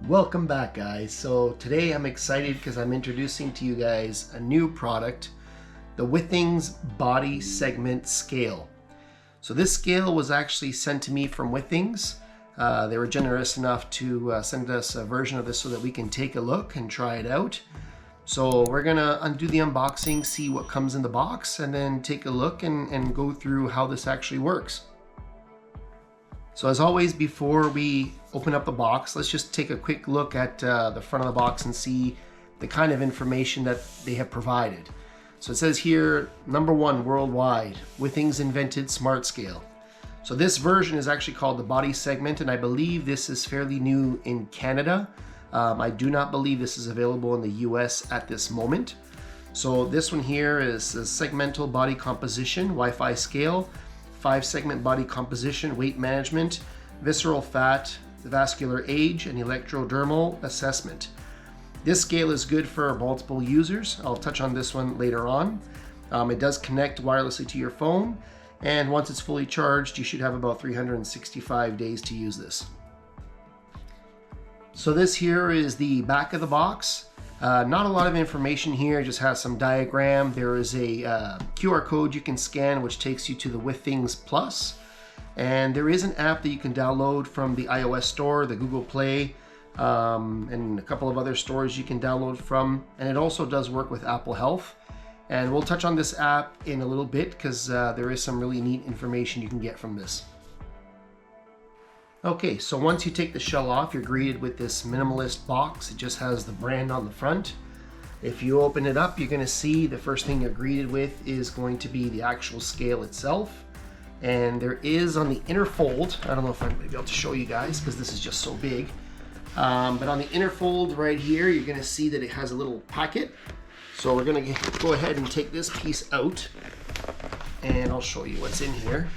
Welcome back, guys. So today I'm excited because I'm introducing to you guys a new product, the Withings Body Segment Scale. So this scale was actually sent to me from Withings. They were generous enough to send us a version of this so that we can take a look and try it out. So we're gonna undo the unboxing, see what comes in the box, and then take a look and go through how this actually works. So as always, before we open up the box, let's just take a quick look at the front of the box and see the kind of information that they have provided. So it says here, #1 worldwide, Withings invented smart scale. So this version is actually called the Body Segment, and I believe this is fairly new in Canada. I do not believe this is available in the US at this moment. So this one here is a segmental body composition, Wi-Fi scale, 5-segment body composition, weight management, visceral fat, vascular age, and electrodermal assessment. This scale is good for multiple users. I'll touch on this one later on. It does connect wirelessly to your phone, and once it's fully charged, you should have about 365 days to use this. So this here is the back of the box. Not a lot of information here, it just has some diagram. There is a QR code you can scan which takes you to the Withings Plus. And there is an app that you can download from the iOS store, the Google Play, and a couple of other stores you can download from. And it also does work with Apple Health. And we'll touch on this app in a little bit because there is some really neat information you can get from this. Okay, so once you take the shell off, you're greeted with this minimalist box. It just has the brand on the front. If you open it up, you're going to see the first thing you're greeted with is going to be the actual scale itself. And there is on the inner fold, I don't know if I'm going to be able to show you guys because this is just so big, but on the inner fold right here, you're going to see that it has a little packet. So we're going to go ahead and take this piece out and I'll show you what's in here.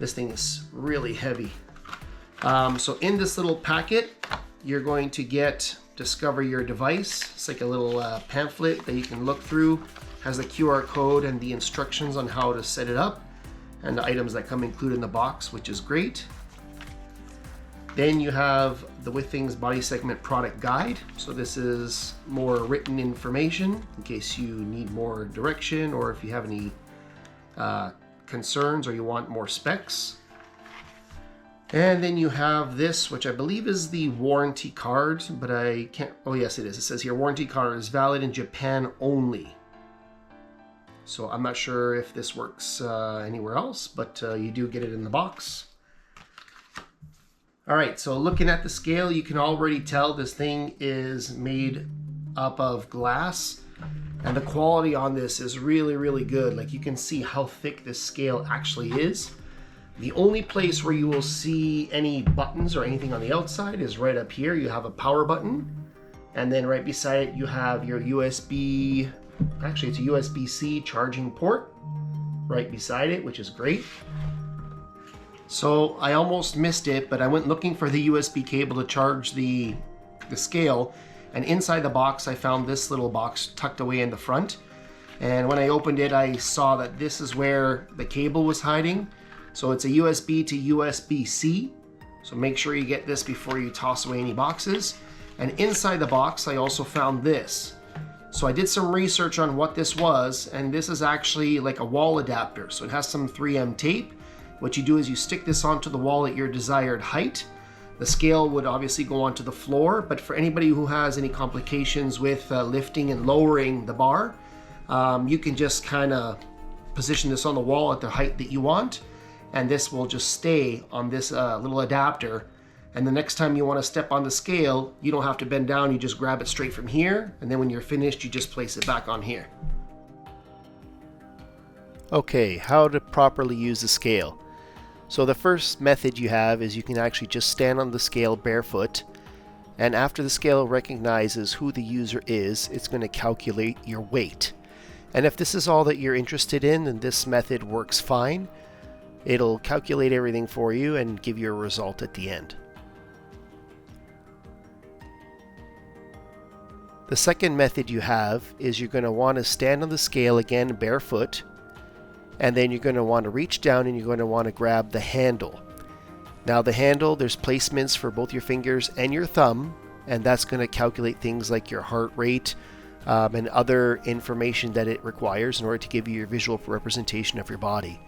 This thing is really heavy. So in this little packet, you're going to get Discover Your Device. It's like a little pamphlet that you can look through. Has the QR code and the instructions on how to set it up and the items that come included in the box, which is great. Then you have the Withings Body Segment Product Guide. So this is more written information in case you need more direction or if you have any concerns or you want more specs. And then you have this, which I believe is the warranty card, but I can't, oh yes it is. It says here, warranty card is valid in Japan only. So I'm not sure if this works anywhere else, but you do get it in the box. All right, so looking at the scale, you can already tell this thing is made up of glass. And the quality on this is really, really good. Like you can see how thick this scale actually is. The only place where you will see any buttons or anything on the outside is right up here. You have a power button. And then right beside it, you have your USB, actually it's a USB-C charging port right beside it, which is great. So I almost missed it, but I went looking for the USB cable to charge the scale. And inside the box, I found this little box tucked away in the front. And when I opened it, I saw that this is where the cable was hiding. So it's a USB to USB-C. So make sure you get this before you toss away any boxes. And inside the box, I also found this. So I did some research on what this was, and this is actually like a wall adapter. So it has some 3M tape. What you do is you stick this onto the wall at your desired height. The scale would obviously go onto the floor, but for anybody who has any complications with lifting and lowering the bar, you can just kind of position this on the wall at the height that you want, and this will just stay on this little adapter. And the next time you want to step on the scale, you don't have to bend down, you just grab it straight from here, and then when you're finished, you just place it back on here. Okay, how to properly use the scale. So the first method you have is you can actually just stand on the scale barefoot, and after the scale recognizes who the user is, it's going to calculate your weight. And if this is all that you're interested in, then this method works fine. It'll calculate everything for you and give you a result at the end. The second method you have is you're going to want to stand on the scale again barefoot, and then you're going to want to reach down and you're going to want to grab the handle. Now the handle, there's placements for both your fingers and your thumb, and that's going to calculate things like your heart rate and other information that it requires in order to give you your visual representation of your body.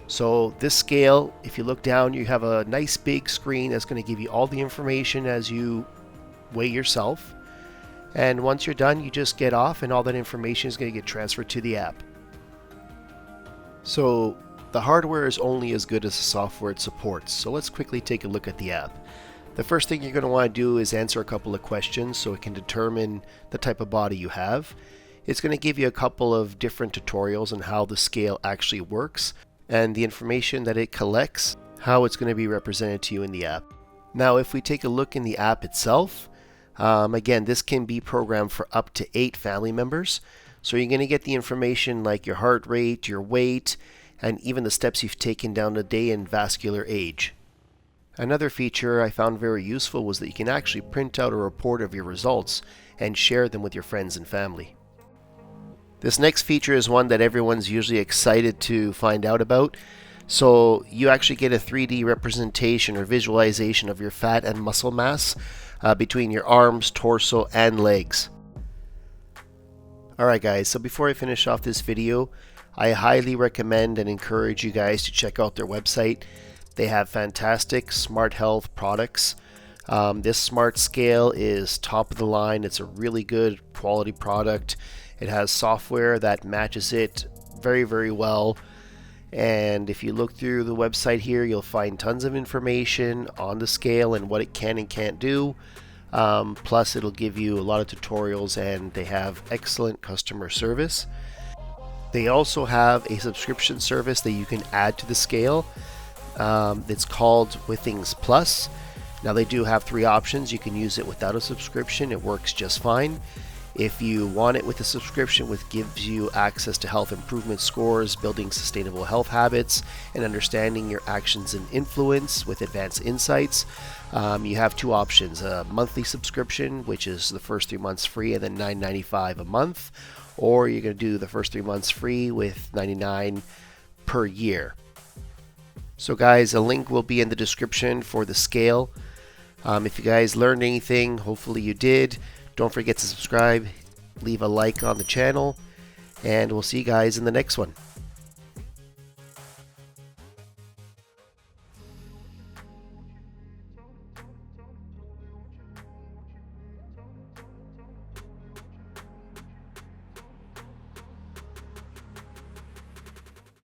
So this scale, if you look down, you have a nice big screen that's going to give you all the information as you weigh yourself. And once you're done, you just get off and all that information is going to get transferred to the app. So the hardware is only as good as the software it supports. So let's quickly take a look at the app. The first thing you're going to want to do is answer a couple of questions so it can determine the type of body you have. It's going to give you a couple of different tutorials on how the scale actually works and the information that it collects, how it's going to be represented to you in the app. Now if we take a look in the app itself, again, this can be programmed for up to 8 family members. So you're going to get the information like your heart rate, your weight, and even the steps you've taken down a day and vascular age. Another feature I found very useful was that you can actually print out a report of your results and share them with your friends and family. This next feature is one that everyone's usually excited to find out about. So you actually get a 3D representation or visualization of your fat and muscle mass between your arms, torso, and legs. Alright guys, so before I finish off this video, I highly recommend and encourage you guys to check out their website. They have fantastic smart health products. This smart scale is top of the line. It's a really good quality product. It has software that matches it very, very well. And if you look through the website here, you'll find tons of information on the scale and what it can and can't do. Plus, it'll give you a lot of tutorials, and they have excellent customer service. They also have a subscription service that you can add to the scale. It's called Withings Plus. Now they do have 3 options. You can use it without a subscription. It works just fine. If you want it with a subscription, which gives you access to health improvement scores, building sustainable health habits, and understanding your actions and influence with advanced insights, you have 2 options: a monthly subscription, which is the first 3 months free and then $9.95 a month, or you're going to do the first 3 months free with $99 per year. So guys, a link will be in the description for the scale. If you guys learned anything, hopefully you did. Don't forget to subscribe, leave a like on the channel, and we'll see you guys in the next one.